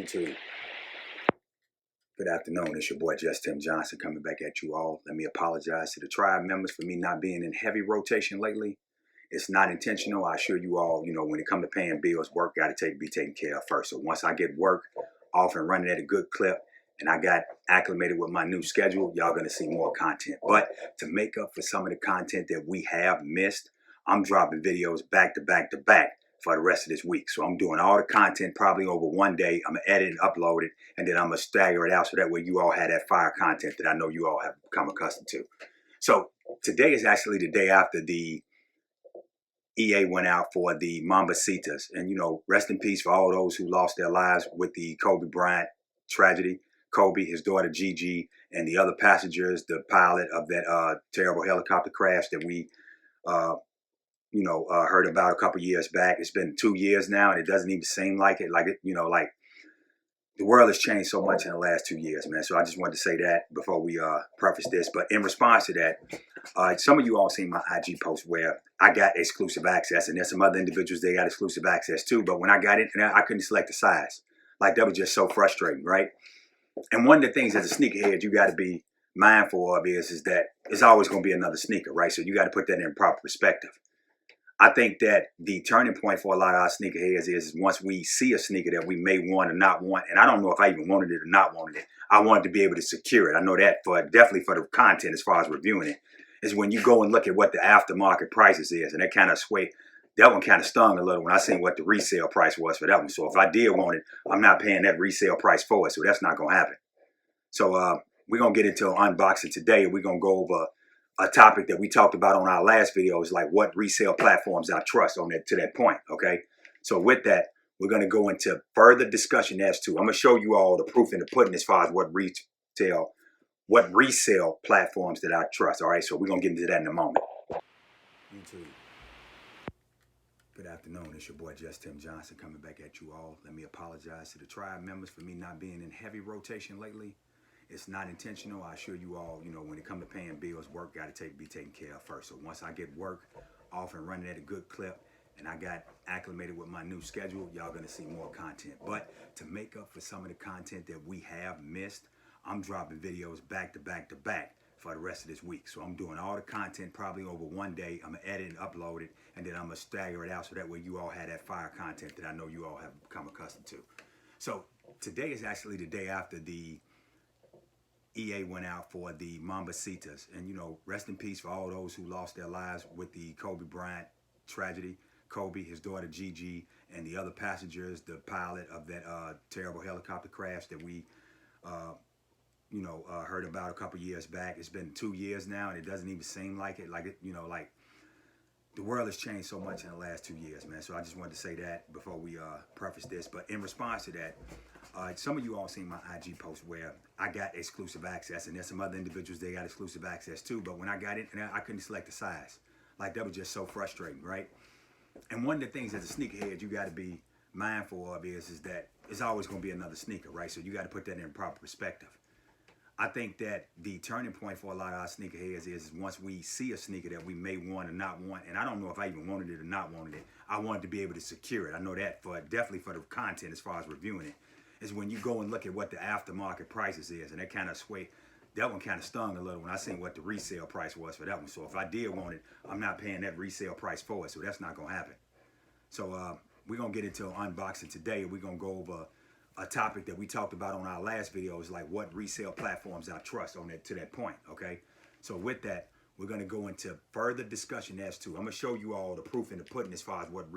YouTube. Good afternoon. It's your boy Just Tim Johnson coming back at you all. Let me apologize to the tribe members for me not being in heavy rotation lately. It's not intentional. I assure you all, when it comes to paying bills, work got to be taken care of first. So once I get work off and running at a good clip and I got acclimated with my new schedule, y'all going to see more content. But to make up for some of the content that we have missed, I'm dropping videos back to back to back for the rest of this week. So I'm doing all the content probably over one day. I'm going to edit and upload it, and then I'm going to stagger it out so that way you all have that fire content that I know you all have become accustomed to. So today is actually the day after the EA went out for the Mambasitas. And, rest in peace for all those who lost their lives with the Kobe Bryant tragedy. Kobe, his daughter Gigi, and the other passengers, the pilot of that terrible helicopter crash that we heard about a couple years back. It's been 2 years now, and it doesn't even seem like it. Like the world has changed so much in the last 2 years, man. So I just wanted to say that before we preface this. But in response to that, some of you all seen my IG post where I got exclusive access, and there's some other individuals they got exclusive access too. But when I got it, I couldn't select the size. Like, that was just so frustrating, right? And one of the things as a sneakerhead you got to be mindful of is that it's always going to be another sneaker, right? So you got to put that in proper perspective. I think that the turning point for a lot of our sneakerheads is once we see a sneaker that we may want or not want, and I don't know if I even wanted it or not wanted it, I wanted to be able to secure it. I know that definitely for the content as far as reviewing it, is when you go and look at what the aftermarket prices is, and that kind of that one kind of stung a little when I seen what the resale price was for that one. So if I did want it, I'm not paying that resale price for it, so that's not going to happen. So we're going to get into unboxing today, and we're going to go over a topic that we talked about on our last video, is like what resale platforms I trust to that point, okay? So with that, we're going to go into further discussion as to, I'm going to show you all the proof in the pudding as far as what resale platforms that I trust, all right? So we're going to get into that in a moment. YouTube. Good afternoon. It's your boy Just Tim Johnson coming back at you all. Let me apologize to the tribe members for me not being in heavy rotation lately. It's not intentional. I assure you all, when it comes to paying bills, work got to be taken care of first. So once I get work off and running at a good clip and I got acclimated with my new schedule, y'all going to see more content. But to make up for some of the content that we have missed, I'm dropping videos back to back to back for the rest of this week. So I'm doing all the content probably over one day. I'm going to edit and upload it, and then I'm going to stagger it out so that way you all have that fire content that I know you all have become accustomed to. So today is actually the day after the EA went out for the Mambasitas. And, rest in peace for all those who lost their lives with the Kobe Bryant tragedy. Kobe, his daughter Gigi, and the other passengers, the pilot of that terrible helicopter crash that we heard about a couple years back. It's been 2 years now, and it doesn't even seem like it. Like the world has changed so much in the last 2 years, man. So I just wanted to say that before we preface this. But in response to that, some of you all seen my IG post where I got exclusive access, and there's some other individuals they got exclusive access too. But when I got it, I couldn't select the size. Like, that was just so frustrating, right? And one of the things as a sneakerhead you got to be mindful of is that it's always going to be another sneaker, right? So you got to put that in proper perspective. I think that the turning point for a lot of our sneakerheads is once we see a sneaker that we may want or not want, and I don't know if I even wanted it or not wanted it, I wanted to be able to secure it. I know that definitely for the content as far as reviewing it, is when you go and look at what the aftermarket prices is, and that one kind of stung a little when I seen what the resale price was for that one. So if I did want it, I'm not paying that resale price for it, so that's not going to happen. So we're going to get into unboxing today. We're going to go over a topic that we talked about on our last video, is like what resale platforms I trust to that point, okay? So with that, we're going to go into further discussion as to, I'm going to show you all the proof in the pudding as far as what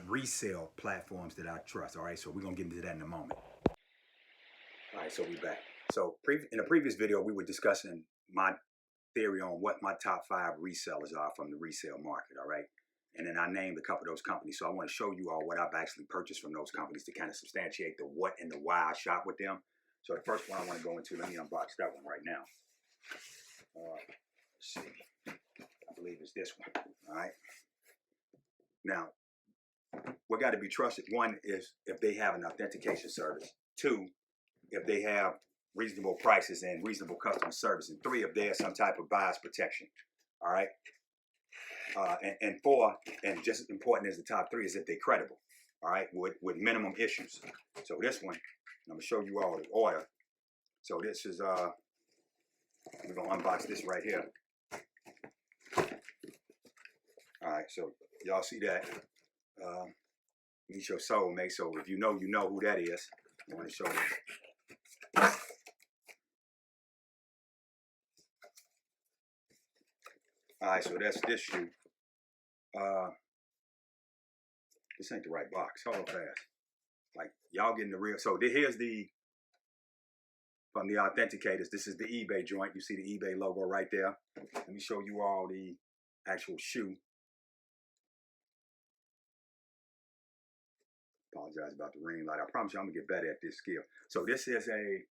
resale platforms that I trust, all right? So we're going to get into that in a moment. All right, so we're back. So in a previous video, we were discussing my theory on what my top 5 resellers are from the resale market, all right? And then I named a couple of those companies. So I want to show you all what I've actually purchased from those companies to kind of substantiate the what and the why I shop with them. So the first one I want to go into, let me unbox that one right now. Let's see. I believe it's this one. All right. Now, what got to be trusted, one is if they have an authentication service. 2, if they have reasonable prices and reasonable customer service. And 3, if there's some type of bias protection. All right. And 4, and just as important as the top 3, is if they're credible. all right, with minimum issues. So this one, I'm gonna show you all the order. So this is we're gonna unbox this right here. All right, so y'all see that? Meet your soulmate. So if you know who that is. I want to show this. All right, so that's this shoe. This ain't the right box. Hold on fast. Like y'all getting the real. So here's the from the authenticators. This is the eBay joint. You see the eBay logo right there. Let me show you all the actual shoe. Apologize about the ring light. I promise you I'm gonna get better at this skill. So this is a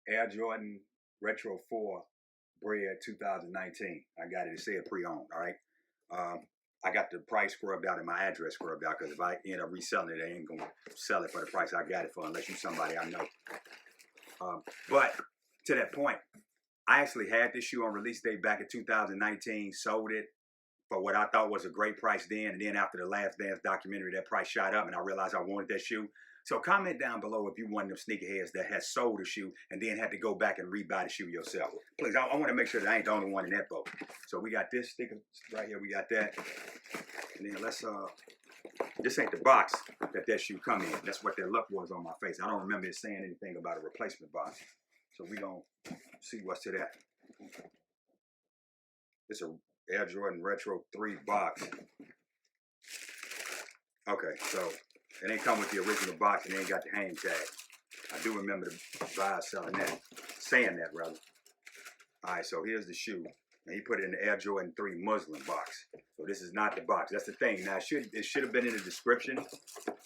Air Jordan Retro 4 Bred 2019. I got it. It said pre-owned. All right. I got the price scrubbed out and my address scrubbed out because if I end up reselling it, they ain't gonna sell it for the price I got it for unless you somebody I know. But to that point, I actually had this shoe on release date back in 2019. Sold it for what I thought was a great price then. And then after the Last Dance documentary, that price shot up and I realized I wanted that shoe. So comment down below if you one of them sneakerheads that has sold a shoe and then had to go back and rebuy the shoe yourself. Please, I want to make sure that I ain't the only one in that boat. So we got this sticker right here. We got that. And then let's, this ain't the box that shoe come in. That's what that look was on my face. I don't remember it saying anything about a replacement box. So we gonna see what's to that. It's a Air Jordan Retro 3 box. Okay, so it ain't come with the original box and it ain't got the hang tag. I do remember the buyer selling that, saying that rather. All right, so here's the shoe. And he put it in the Air Jordan 3 Muslim box. So this is not the box. That's the thing. Now, it should have been in the description.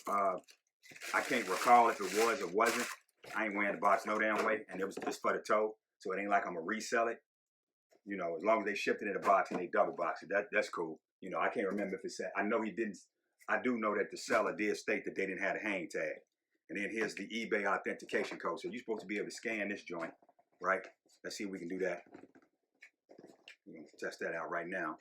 I can't recall if it was or wasn't. I ain't wearing the box no damn way. And it was just for the toe. So it ain't like I'm going to resell it. You know, as long as they shipped it in a box and they double box it, that's cool. You know, I can't remember if it said, I know he didn't. I do know that the seller did state that they didn't have a hang tag. And then here's the eBay authentication code. So you're supposed to be able to scan this joint, right? Let's see if we can do that. We're going to test that out right now.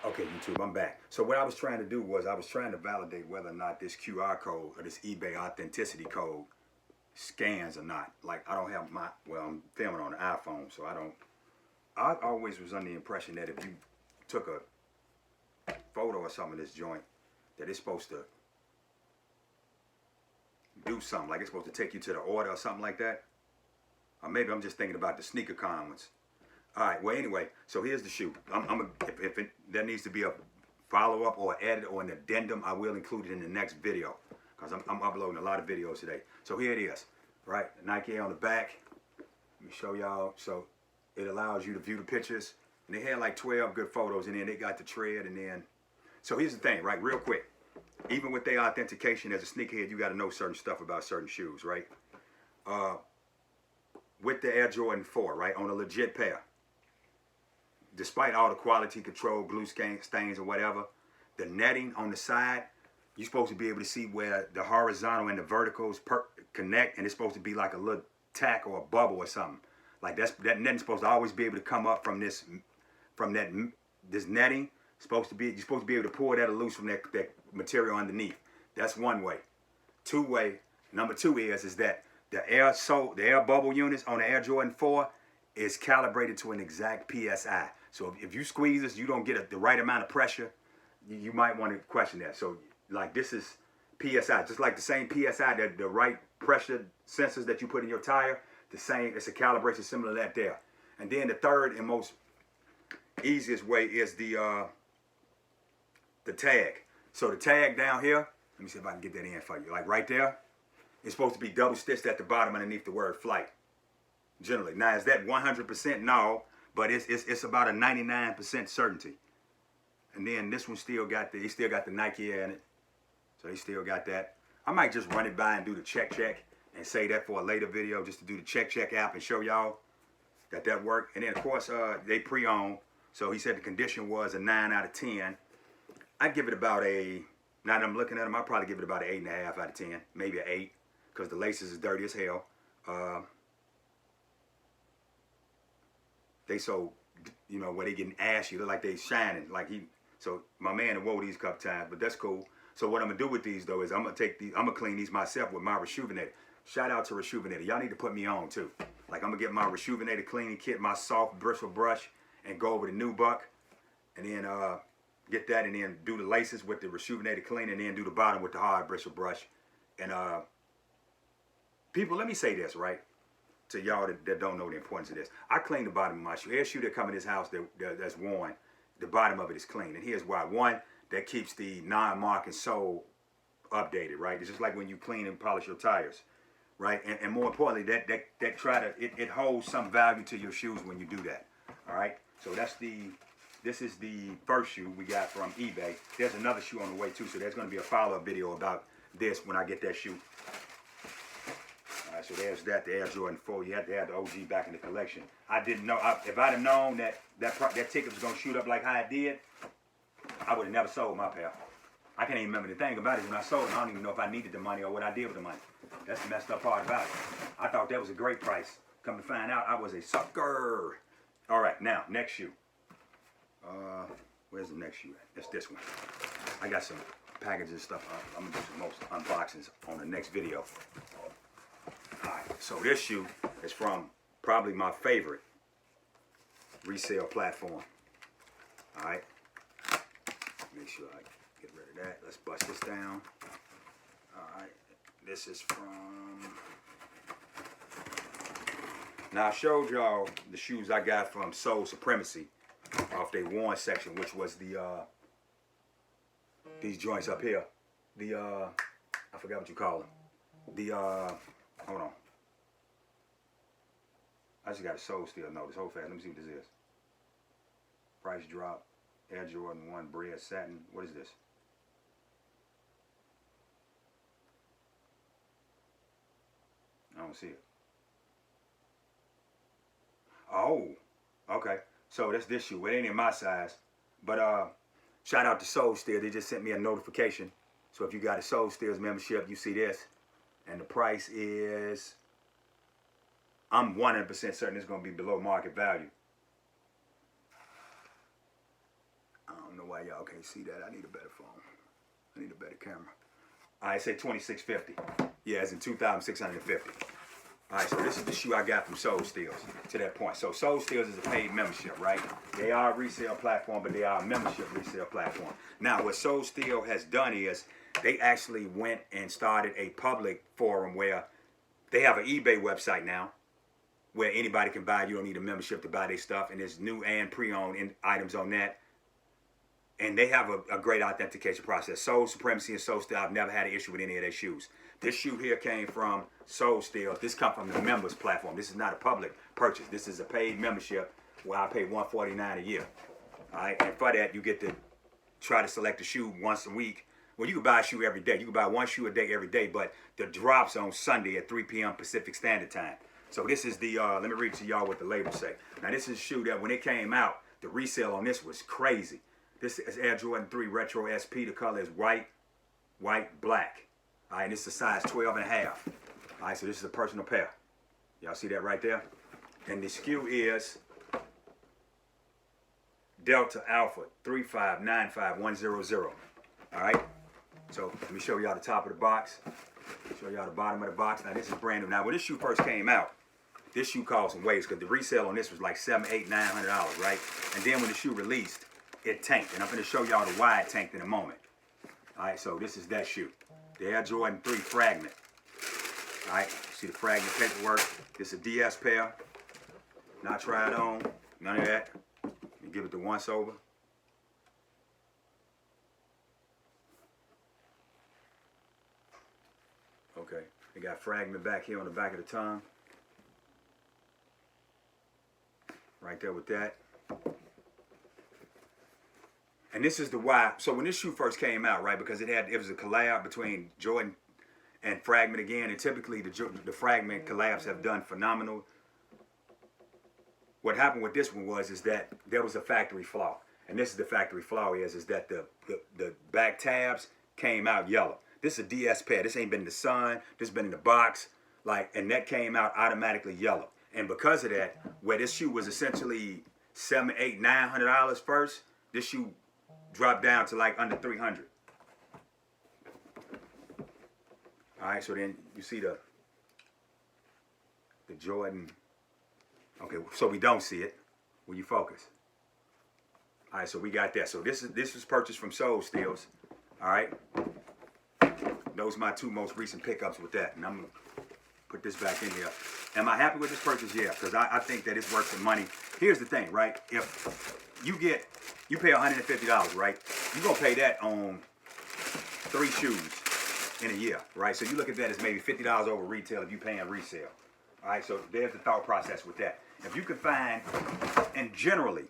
Okay, YouTube, I'm back. So what I was trying to do was I was trying to validate whether or not this QR code or this eBay authenticity code scans or not. Like I don't have my, well, I'm filming on an iPhone, so I always was under the impression that if you took a photo or something of this joint, that it's supposed to do something, like it's supposed to take you to the order or something like that. Or maybe I'm just thinking about the sneaker comments. All right, well anyway, so here's the shoe. If there needs to be a follow-up or edit or an addendum, I will include it in the next video because I'm uploading a lot of videos today. So here it is, right? Nike on the back. Let me show y'all. So it allows you to view the pictures. And they had like 12 good photos and then they got the tread and then. So here's the thing, right? Real quick. Even with their authentication as a sneakerhead, you got to know certain stuff about certain shoes, right? With the Air Jordan 4, right? On a legit pair. Despite all the quality control, glue stains or whatever, the netting on the side, you're supposed to be able to see where the horizontal and the verticals connect, and it's supposed to be like a little tack or a bubble or something. Like that netting's supposed to always be able to come up from this netting. You're supposed to be able to pull that loose from that material underneath. That's one way. Number two is that the air bubble units on the Air Jordan 4 is calibrated to an exact PSI. So if you squeeze this, you don't get the right amount of pressure, you might want to question that. So like this is PSI, just like the same PSI, that the right pressure sensors that you put in your tire, the same, it's a calibration similar to that there. And then the third and most easiest way is the tag. So the tag down here, let me see if I can get that in for you. Like right there, it's supposed to be double stitched at the bottom underneath the word flight. Generally. Now, is that 100%? No, but it's about a 99% certainty. And then this one still got the Nike in it. So he still got that. I might just run it by and do the check and say that for a later video, just to do the check app and show y'all that worked. And then of course, they pre-owned. So he said the condition was a 9 out of 10. I'd give it about now that I'm looking at them, I'd probably give it about an 8.5 out of 10, maybe an 8, because the laces is dirty as hell. they so, you know, where they getting ashy, look like they shining, like he. So my man wore these a couple times, but that's cool. So what I'm gonna do with these though is I'm gonna clean these myself with my Rejuvenator. Shout out to Rejuvenator. Y'all need to put me on too. Like I'm gonna get my Rejuvenator cleaning kit, my soft bristle brush, and go over to New Buck, and then get that, and then do the laces with the Rejuvenator clean, and then do the bottom with the hard bristle brush. And people, let me say this right to y'all that don't know the importance of this. I clean the bottom of my shoe. Every shoe that come in this house that's worn, the bottom of it is clean. And here's why. One, that keeps the non-marking sole updated, right? It's just like when you clean and polish your tires, right? And more importantly, it holds some value to your shoes when you do that, all right? So this is the first shoe we got from eBay. There's another shoe on the way too, so there's gonna be a follow-up video about this when I get that shoe. All right, so there's that, the Air Jordan 4. You have to have the OG back in the collection. I didn't know, if I'd have known that ticket was gonna shoot up like how it did, I would have never sold my pair. I can't even remember the thing about it. When I sold it, I don't even know if I needed the money or what I did with the money. That's the messed up part about it. I thought that was a great price. Come to find out, I was a sucker. All right, now, next shoe. Where's the next shoe at? It's this one. I got some packages and stuff. I'm gonna do some most unboxings on the next video. All right, so this shoe is from probably my favorite resale platform. All right, make sure I get rid of that. Let's bust this down. All right, this is from. Now I showed y'all the shoes I got from Soul Supremacy off their worn section, which was the these joints up here. The I forgot what you call them. The hold on. I just got a Soul Steel notice. Hold fast. Let me see what this is. Price drop. Air Jordan 1 Bread Satin. What is this? I don't see it. Oh, okay. So that's this shoe. It ain't in my size. But shout out to Soul Steel. They just sent me a notification. So if you got a Soul Steel's membership, you see this. And the price is, I'm 100% certain it's going to be below market value. I don't know why y'all can't see that. I need a better phone. I need a better camera. I say $2,650. Yeah, it's in $2,650. All right, so this is the shoe I got from Soul Steels to that point. So Soul Steels is a paid membership, right? They are a resale platform, but they are a membership resale platform. Now, what Soul Steel has done is they actually went and started a public forum where they have an eBay website now where anybody can buy. You don't need a membership to buy their stuff, and there's new and pre-owned items on that. And they have a great authentication process. Soul Supremacy and Soul Steel, I've never had an issue with any of their shoes. This shoe here came from Soul Steel. This comes from the members platform. This is not a public purchase. This is a paid membership where I pay $149 a year. All right, and for that, you get to try to select a shoe once a week. Well, you can buy a shoe every day. You can buy one shoe a day every day, but the drop's on Sunday at 3 p.m. Pacific Standard Time. So this is the, let me read to y'all what the label say. Now, this is a shoe that when it came out, the resale on this was crazy. This is Air Jordan 3 Retro SP. The color is white, black. All right, this is a size 12 and a half. All right, so this is a personal pair. Y'all see that right there? And the SKU is Delta Alpha 3595100. All right, so let me show y'all the top of the box. Show y'all the bottom of the box. Now, this is brand new. Now, when this shoe first came out, this shoe caused some waves because the resale on this was like $700, $800, $900, right? And then when the shoe released, it tanked. And I'm going to show y'all the why it tanked in a moment. All right, so this is that shoe. The Air Jordan 3 Fragment. All right, see the Fragment paperwork. This is a DS pair. Not tried on. None of that. Let me give it the once over. Okay, they got Fragment back here on the back of the tongue. Right there with that. And this is the why. So when this shoe first came out, right, because it was a collab between Jordan and Fragment again, and typically the Fragment collabs have done phenomenal. What happened with this one is that there was a factory flaw, and this is the factory flaw is that the back tabs came out yellow. This is a DS pair. This ain't been in the sun. This has been in the box, like, and that came out automatically yellow. And because of that, where this shoe was essentially $700, $800, $900 first, this shoe dropped down to like under $300. All right, so then you see the Jordan. Okay, so we don't see it. Will you focus? All right, so we got that. So this was purchased from Soul Steals. All right, those are my two most recent pickups with that, and I'm gonna put this back in here. Am I happy with this purchase? Yeah, because I think that it's worth the money. Here's the thing, right? If you pay $150, right? You're gonna pay that on 3 shoes in a year, right? So you look at that as maybe $50 over retail if you're paying resale. All right, so there's the thought process with that. If you can find, and generally,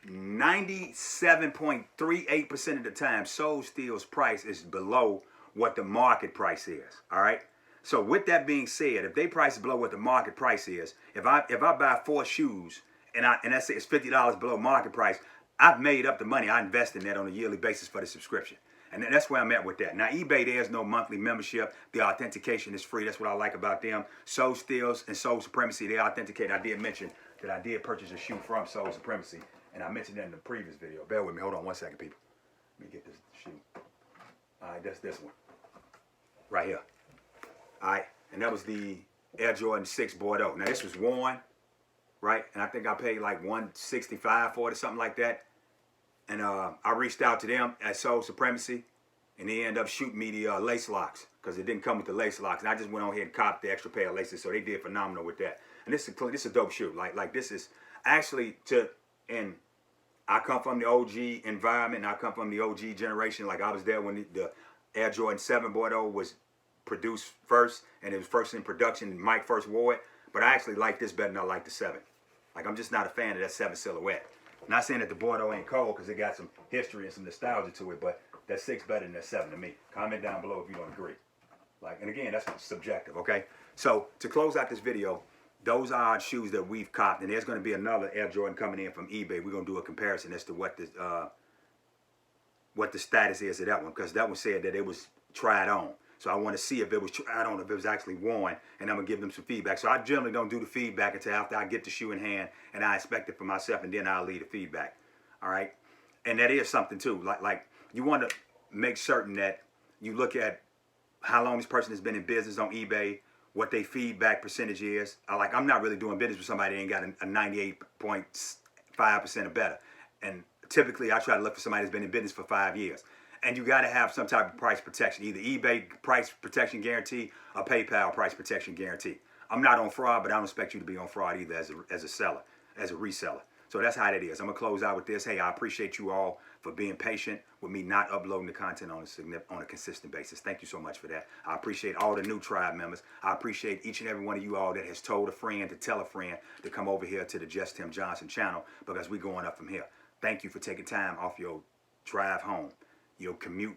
97.38% of the time, Soul Steal's price is below what the market price is. All right. So with that being said, if they price is below what the market price is, if I buy 4 shoes and I say it's $50 below market price, I've made up the money I invest in that on a yearly basis for the subscription. And that's where I'm at with that. Now, eBay, there's no monthly membership. The authentication is free. That's what I like about them. Soul Steals and Soul Supremacy, they authenticate. I did mention that I did purchase a shoe from Soul Supremacy. And I mentioned that in the previous video. Bear with me. Hold on one second, people. Let me get this shoe. All right, that's this one. Right here. All right. And that was the Air Jordan 6 Bordeaux. Now, this was worn, right? And I think I paid like $165 for it or something like that. And I reached out to them at Soul Supremacy, and they ended up shooting me the lace locks because it didn't come with the lace locks. And I just went on here and copped the extra pair of laces, so they did phenomenal with that. And this is a dope shoe. Like this is actually and I come from the OG environment, and I come from the OG generation. Like I was there when the Air Jordan 7 Bordeaux was produced first, and it was first in production. Mike first wore it, but I actually like this better than I like the 7. Like I'm just not a fan of that 7 silhouette. Not saying that the Bordeaux ain't cold because it got some history and some nostalgia to it, but that 6 better than that 7 to me. Comment down below if you don't agree. Like, and again, that's subjective, okay? So to close out this video, those are shoes that we've copped, and there's going to be another Air Jordan coming in from eBay. We're going to do a comparison as to what the status is of that one, because that one said that it was tried on. So I want to see if it was tried on, if it was actually worn, and I'm going to give them some feedback. So I generally don't do the feedback until after I get the shoe in hand and I inspect it for myself, and then I'll leave the feedback. All right? And that is something too. Like you want to make certain that you look at how long this person has been in business on eBay, what their feedback percentage is. I'm not really doing business with somebody that ain't got a 98.5% or better. And typically I try to look for somebody that's been in business for 5 years. And you got to have some type of price protection, either eBay price protection guarantee or PayPal price protection guarantee. I'm not on fraud, but I don't expect you to be on fraud either as a seller, as a reseller. So that's how that is. I'm going to close out with this. Hey, I appreciate you all for being patient with me not uploading the content on a consistent basis. Thank you so much for that. I appreciate all the new tribe members. I appreciate each and every one of you all that has told a friend to tell a friend to come over here to the Just Tim Johnson channel, because we're going up from here. Thank you for taking time off your drive home, your commute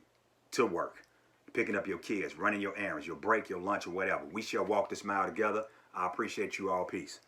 to work, picking up your kids, running your errands, your break, your lunch, or whatever. We shall walk this mile together. I appreciate you all. Peace.